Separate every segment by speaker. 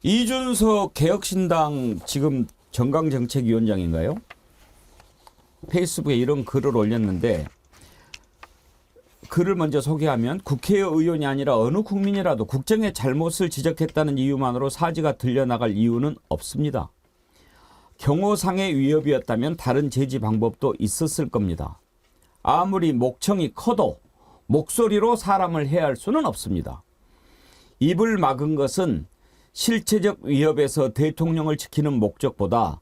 Speaker 1: 이준석 개혁신당 지금 정강정책위원장인가요? 페이스북에 이런 글을 올렸는데 글을 먼저 소개하면 국회의원이 아니라 어느 국민이라도 국정의 잘못을 지적했다는 이유만으로 사지가 들려나갈 이유는 없습니다. 경호상의 위협이었다면 다른 제지 방법도 있었을 겁니다. 아무리 목청이 커도 목소리로 사람을 해할 수는 없습니다. 입을 막은 것은 실체적 위협에서 대통령을 지키는 목적보다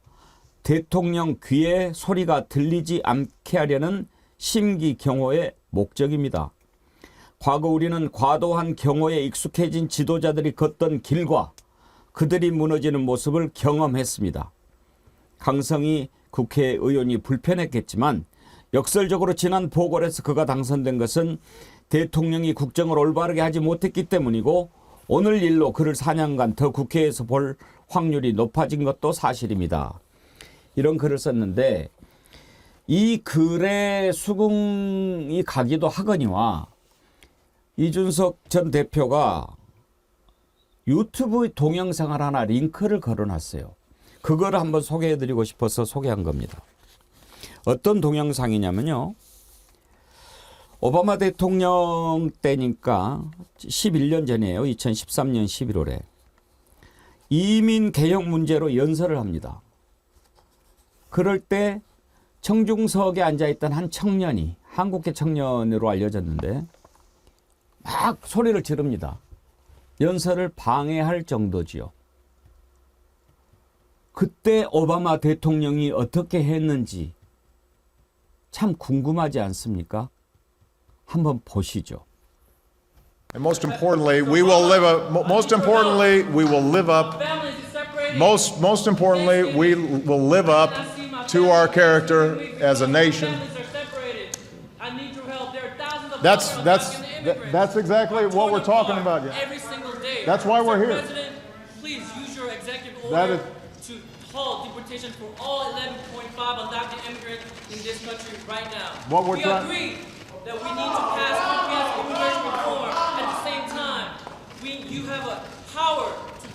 Speaker 1: 대통령 귀에 소리가 들리지 않게 하려는 심기 경호의 목적입니다. 과거 우리는 과도한 경호에 익숙해진 지도자들이 걷던 길과 그들이 무너지는 모습을 경험했습니다. 강성희 국회의원이 불편했겠지만 역설적으로 지난 보궐에서 그가 당선된 것은 대통령이 국정을 올바르게 하지 못했기 때문이고 오늘 일로 그를 4년간 더 국회에서 볼 확률이 높아진 것도 사실입니다. 이런 글을 썼는데 이 글에 수긍이 가기도 하거니와 이준석 전 대표가 유튜브 동영상을 하나 링크를 걸어놨어요. 그거를 한번 소개해드리고 싶어서 소개한 겁니다. 어떤 동영상이냐면요. 오바마 대통령 때니까 11년 전이에요. 2013년 11월에 이민 개혁 문제로 연설을 합니다. 그럴 때 청중석에 앉아있던 한 청년이 한국계 청년으로 알려졌는데 막 소리를 지릅니다. 연설을 방해할 정도지요. 그때 오바마 대통령이 어떻게 했는지 참 궁금하지 않습니까? 한번 보시죠.
Speaker 2: And most importantly, we will live up. Most importantly, we will live up. Most importantly, we will live up to our character as a nation. That's exactly what we're talking about.
Speaker 3: Every single day.
Speaker 2: That's why we're here.
Speaker 3: President, please use your executive
Speaker 2: That
Speaker 3: order
Speaker 2: is-
Speaker 3: to halt deportation for all 11.5 undocumented immigrants in this country right now.
Speaker 2: What we're
Speaker 3: we
Speaker 2: trying-
Speaker 3: agree that we need to pass comprehensive immigration reform. At the same time, you have a power to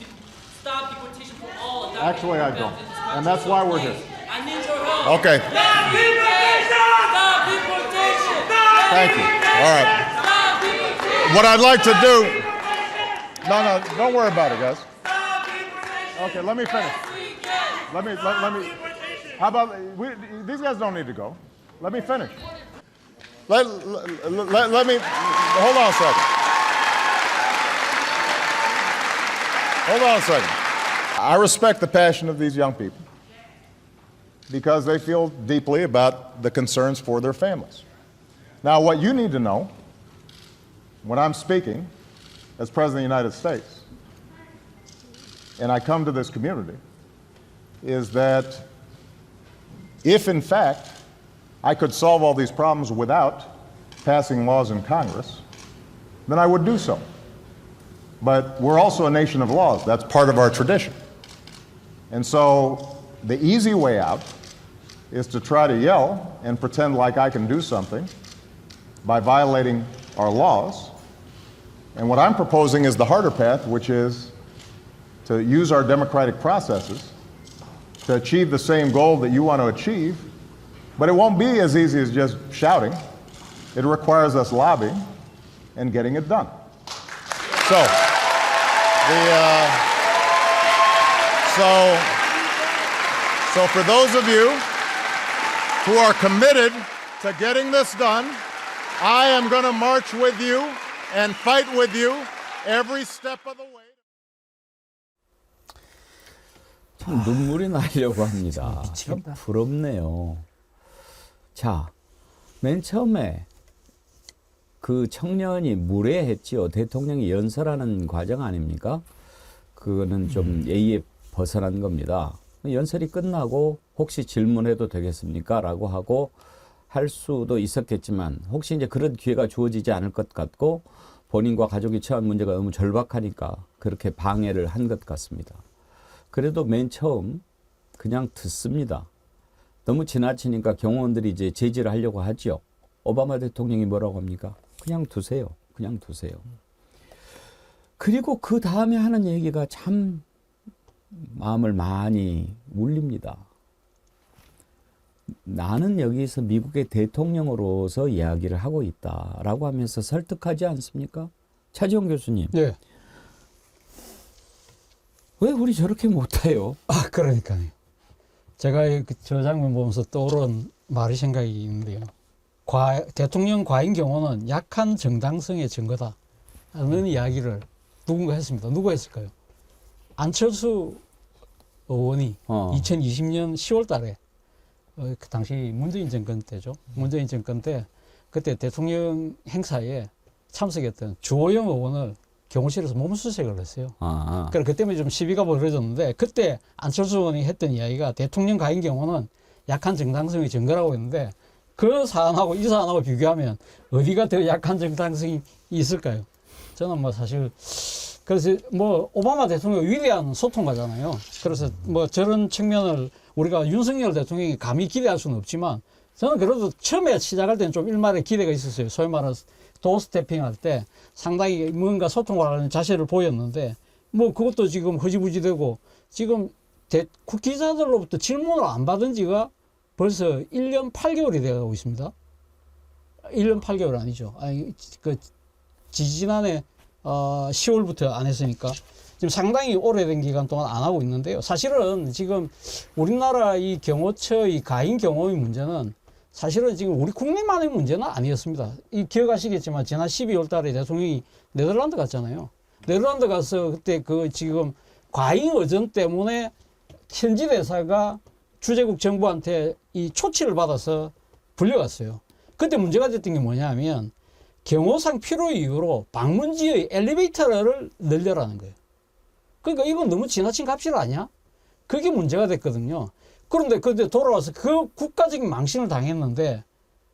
Speaker 3: stop deportation for all undocumented
Speaker 2: Actually, I
Speaker 3: immigrants
Speaker 2: don't.
Speaker 3: in this country.
Speaker 2: And that's
Speaker 3: So
Speaker 2: why we're
Speaker 3: please,
Speaker 2: here.
Speaker 3: I need your help.
Speaker 2: Okay.
Speaker 3: Stop deportation! Stop deportation!
Speaker 2: Thank you. All right.
Speaker 3: Stop deportation!
Speaker 2: What I'd like to do. No, don't worry about it, guys.
Speaker 3: Stop deportation!
Speaker 2: Okay, let me finish. Let me. How about these guys don't need to go. Let me finish. Let me. Hold on a second. Hold on a second. I respect the passion of these young people because they feel deeply about the concerns for their families. Now, what you need to know when I'm speaking as President of the United States, and I come to this community, is that if, in fact, I could solve all these problems without passing laws in Congress, then I would do so. But we're also a nation of laws. That's part of our tradition. And so the easy way out is to try to yell and pretend like I can do something by violating our laws. And what I'm proposing is the harder path, which is to use our democratic processes to achieve the same goal that you want to achieve. But it won't be as easy as just shouting. It requires us lobbying and getting it done. So for those of you who are committed to getting this done, I am going to march with you and fight with you every step of the way.
Speaker 1: 참 눈물이 나려고 합니다. 참 부럽네요. 자, 맨 처음에 그 청년이 무례했지요. 대통령이 연설하는 과정 아닙니까? 그거는 좀 예의에 벗어난 겁니다. 연설이 끝나고 혹시 질문해도 되겠습니까? 라고 하고 할 수도 있었겠지만 혹시 이제 그런 기회가 주어지지 않을 것 같고 본인과 가족이 처한 문제가 너무 절박하니까 그렇게 방해를 한 것 같습니다. 그래도 맨 처음 그냥 듣습니다. 너무 지나치니까 경호원들이 이제 제지를 하려고 하죠. 오바마 대통령이 뭐라고 합니까? 그냥 두세요. 그냥 두세요. 그리고 그 다음에 하는 얘기가 참 마음을 많이 울립니다. 나는 여기서 미국의 대통령으로서 이야기를 하고 있다라고 하면서 설득하지 않습니까? 차지원 교수님.
Speaker 4: 네.
Speaker 1: 왜 우리 저렇게 못해요?
Speaker 4: 아, 그러니까요. 제가 저 장면 보면서 떠오른 말이 생각이 있는데요. 대통령 과잉 경호는 약한 정당성의 증거다 하는 이야기를 누군가 했습니다. 누가 했을까요? 안철수 의원이 2020년 10월 달에 그 당시 문재인 정권 때죠. 문재인 정권 때 그때 대통령 행사에 참석했던 주호영 의원을 경호실에서 몸수색을 했어요. 그래서 그 때문에 좀 시비가 벌어졌는데 그때 안철수 의원이 했던 이야기가 대통령 가인 경우는 약한 정당성의 증거라고 했는데 그 사안하고 이 사안하고 비교하면 어디가 더 약한 정당성이 있을까요? 저는 뭐 사실 그래서 뭐 오바마 대통령 위대한 소통가잖아요. 그래서 뭐 저런 측면을 우리가 윤석열 대통령이 감히 기대할 수는 없지만 저는 그래도 처음에 시작할 때는 좀 일말의 기대가 있었어요. 소위 말해서 도스태핑 할 때 상당히 뭔가 소통을 하는 자세를 보였는데 뭐 그것도 지금 허지부지되고 지금 기자들로부터 질문을 안 받은 지가 벌써 1년 8개월이 되어가고 있습니다. 1년 8개월 아니죠. 아니, 지지난해 10월부터 안 했으니까 지금 상당히 오래된 기간 동안 안 하고 있는데요. 사실은 지금 우리나라 이 경호처 이 가인 경호의 문제는 사실은 지금 우리 국내만의 문제는 아니었습니다. 기억하시겠지만 지난 12월 달에 대통령이 네덜란드 갔잖아요. 네덜란드 가서 그때 지금 과잉 의전 때문에 현지 대사가 주재국 정부한테 이 초치를 받아서 불려갔어요. 그때 문제가 됐던 게 뭐냐면 경호상 필요 이유로 방문지의 엘리베이터를 늘려라는 거예요. 그러니까 이건 너무 지나친 갑질 아니야? 그게 문제가 됐거든요. 그런데 그때 돌아와서 그 국가적인 망신을 당했는데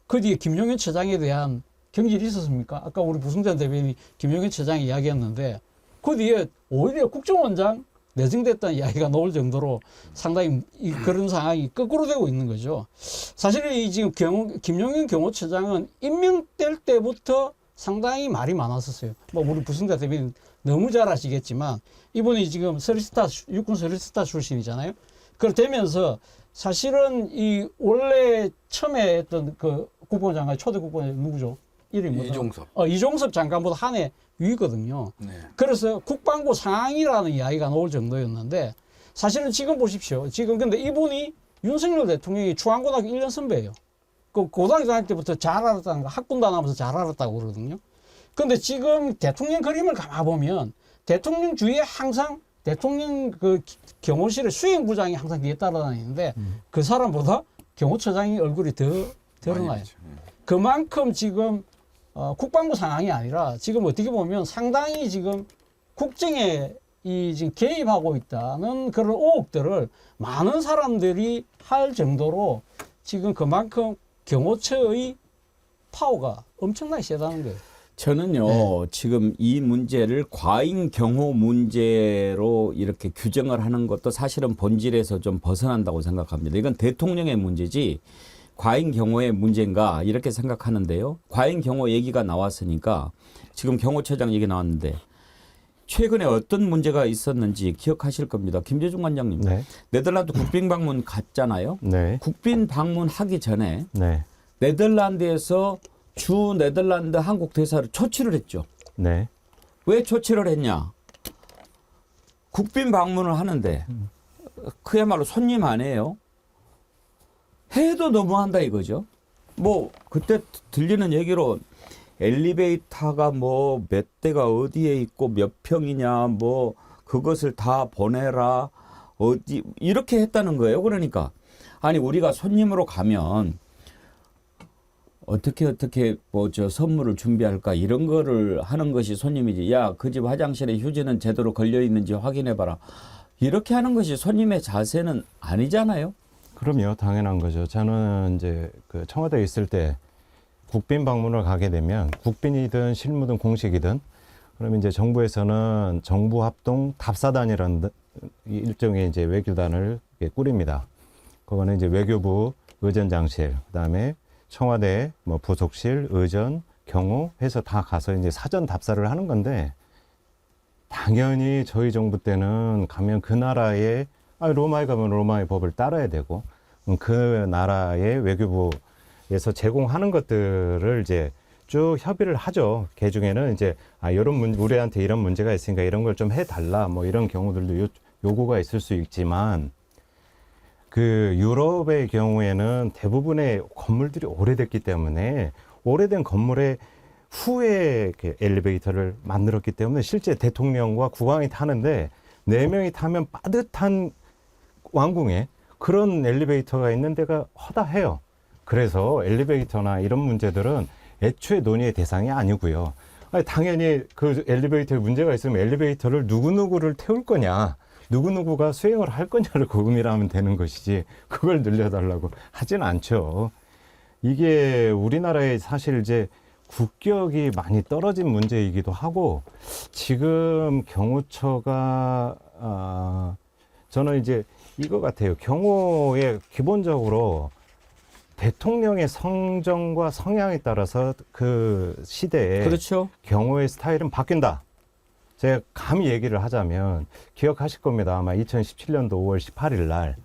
Speaker 4: 그 뒤에 김용현 처장에 대한 경질이 있었습니까? 아까 우리 부승찬 대변인이 김용현 처장이 이야기했는데 그 뒤에 오히려 국정원장 내정됐다는 이야기가 나올 정도로 상당히 그런 상황이 거꾸로 되고 있는 거죠. 사실 이 지금 김용현 경호처장은 임명될 때부터 상당히 말이 많았었어요. 뭐 우리 부승찬 대변인 너무 잘 아시겠지만 이분이 지금 육군 서리스타 출신이잖아요. 그러면서 사실은 이 원래 처음에 했던 그 국방장관 초대 국방장관 누구죠? 이름이
Speaker 5: 이종섭.
Speaker 4: 이종섭 장관보다 한 해 위거든요.
Speaker 5: 네.
Speaker 4: 그래서 국방부 상황이라는 이야기가 나올 정도였는데 사실은 지금 보십시오. 지금 근데 이분이 윤석열 대통령이 중앙고등학교 1년 선배예요. 그 고등학교 다닐 때부터 잘 알았다는 거 학군 다니면서 잘 알았다고 그러거든요. 근데 지금 대통령 그림을 감아보면 대통령 주위에 항상 대통령 그 경호실의 수행부장이 항상 뒤에 따라다니는데 그 사람보다 경호처장이 얼굴이 더 드러나요. 그만큼 지금 국방부 상황이 아니라 지금 어떻게 보면 상당히 지금 국정에 지금 개입하고 있다는 그런 의혹들을 많은 사람들이 할 정도로 지금 그만큼 경호처의 파워가 엄청나게 세다는 거예요.
Speaker 1: 저는요, 지금 이 문제를 과잉 경호 문제로 이렇게 규정을 하는 것도 사실은 본질에서 좀 벗어난다고 생각합니다. 이건 대통령의 문제지 과잉 경호의 문제인가 이렇게 생각하는데요. 과잉 경호 얘기가 나왔으니까 지금 경호처장 얘기 나왔는데 최근에 어떤 문제가 있었는지 기억하실 겁니다. 김재중 관장님.
Speaker 6: 네.
Speaker 1: 네덜란드 국빈 방문 갔잖아요.
Speaker 6: 네.
Speaker 1: 국빈 방문하기 전에
Speaker 6: 네.
Speaker 1: 네덜란드에서 주 네덜란드 한국 대사를 초치를 했죠.
Speaker 6: 네.
Speaker 1: 왜 초치를 했냐? 국빈 방문을 하는데 그야말로 손님 아니에요. 해도 너무한다 이거죠. 뭐 그때 들리는 얘기로 엘리베이터가 뭐 몇 대가 어디에 있고 몇 평이냐 뭐 그것을 다 보내라 어디 이렇게 했다는 거예요. 그러니까 아니 우리가 손님으로 가면 어떻게 뭐 저 선물을 준비할까 이런 거를 하는 것이 손님이지. 야, 그 집 화장실에 휴지는 제대로 걸려 있는지 확인해 봐라. 이렇게 하는 것이 손님의 자세는 아니잖아요.
Speaker 6: 그럼요. 당연한 거죠. 저는 이제 그 청와대에 있을 때 국빈 방문을 가게 되면 국빈이든 실무든 공식이든 그러면 이제 정부에서는 정부 합동 답사단이라는 일종의 이제 외교단을 꾸립니다. 그거는 이제 외교부 의전장실, 그다음에 청와대 뭐 부속실, 의전, 경호 해서 다 가서 이제 사전 답사를 하는 건데 당연히 저희 정부 때는 가면 그 나라의 로마에 가면 로마의 법을 따라야 되고 그 나라의 외교부에서 제공하는 것들을 이제 쭉 협의를 하죠. 그 중에는 이제 우리한테 이런 문제가 있으니까 이런 걸 좀 해달라 뭐 이런 경우들도 요구가 있을 수 있지만 그 유럽의 경우에는 대부분의 건물들이 오래됐기 때문에 오래된 건물에 후에 이렇게 엘리베이터를 만들었기 때문에 실제 대통령과 국왕이 타는데 4명이 타면 빠듯한 왕궁에 그런 엘리베이터가 있는 데가 허다해요. 그래서 엘리베이터나 이런 문제들은 애초에 논의의 대상이 아니고요. 당연히 그 엘리베이터에 문제가 있으면 엘리베이터를 누구누구를 태울 거냐, 누구누구가 수행을 할 거냐를 고민하면 되는 것이지 그걸 늘려달라고 하진 않죠. 이게 우리나라의 사실 이제 국격이 많이 떨어진 문제이기도 하고 지금 경호처가 저는 이제 이거 같아요. 경호에 기본적으로 대통령의 성정과 성향에 따라서 그 시대에
Speaker 1: 그렇죠.
Speaker 6: 경호의 스타일은 바뀐다. 제가 감히 얘기를 하자면 기억하실 겁니다. 아마 2017년도 5월 18일 날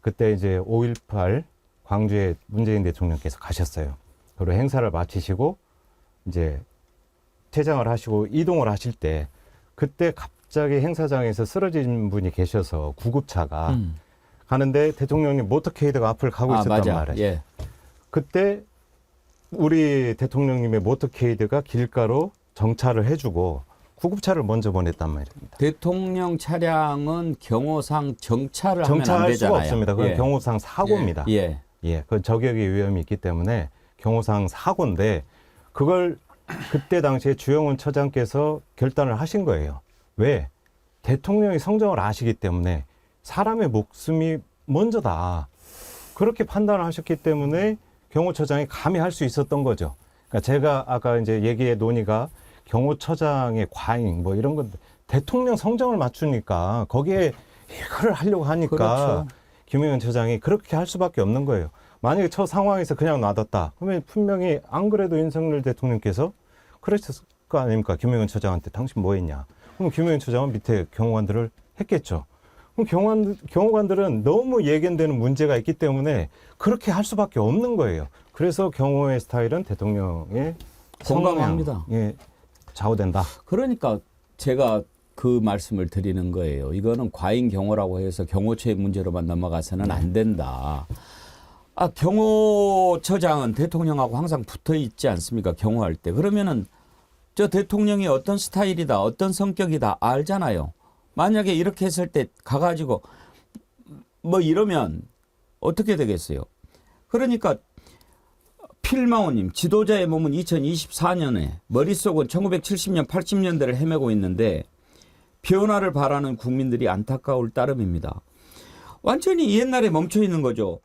Speaker 6: 그때 이제 5.18 광주에 문재인 대통령께서 가셨어요. 그리고 행사를 마치시고 이제 퇴장을 하시고 이동을 하실 때 그때 갑자기 행사장에서 쓰러진 분이 계셔서 구급차가 가는데 대통령님 모터케이드가 앞을 가고 있었단
Speaker 1: 맞아.
Speaker 6: 말이에요.
Speaker 1: 예.
Speaker 6: 그때 우리 대통령님의 모터케이드가 길가로 정차를 해주고 구급차를 먼저 보냈단 말입니다.
Speaker 1: 대통령 차량은 경호상 정차를 하면 안
Speaker 6: 정차할
Speaker 1: 되잖아요.
Speaker 6: 수가 없습니다. 그건
Speaker 1: 예.
Speaker 6: 경호상 사고입니다.
Speaker 1: 예.
Speaker 6: 예, 그 저격의 위험이 있기 때문에 경호상 사고인데 그걸 그때 당시에 주영훈 처장께서 결단을 하신 거예요. 왜? 대통령이 성정을 아시기 때문에 사람의 목숨이 먼저다. 그렇게 판단을 하셨기 때문에 경호처장이 감히 할 수 있었던 거죠. 그러니까 제가 아까 이제 얘기의 논의가 경호처장의 과잉 뭐 이런 건 대통령 성정을 맞추니까 거기에 이거를 하려고 하니까
Speaker 1: 그렇죠.
Speaker 6: 김영현 처장이 그렇게 할 수밖에 없는 거예요. 만약에 저 상황에서 그냥 놔뒀다. 그러면 분명히 안 그래도 윤석열 대통령께서 그랬을 거 아닙니까? 김영현 처장한테 당신 뭐 했냐. 그럼 김영현 처장은 밑에 경호관들을 했겠죠. 그럼 경호관들은 너무 예견되는 문제가 있기 때문에 그렇게 할 수밖에 없는 거예요. 그래서 경호의 스타일은 대통령의
Speaker 1: 공감합니다.
Speaker 6: 성향에 좌우된다.
Speaker 1: 그러니까 제가 그 말씀을 드리는 거예요. 이거는 과잉 경호라고 해서 경호처의 문제로만 넘어가서는 안 된다. 경호처장은 대통령하고 항상 붙어 있지 않습니까? 경호할 때. 그러면은 저 대통령이 어떤 스타일이다, 어떤 성격이다 알잖아요. 만약에 이렇게 했을 때 가가지고 뭐 이러면 어떻게 되겠어요? 그러니까 필마오님, 지도자의 몸은 2024년에 머릿속은 1970년, 80년대를 헤매고 있는데 변화를 바라는 국민들이 안타까울 따름입니다. 완전히 옛날에 멈춰 있는 거죠.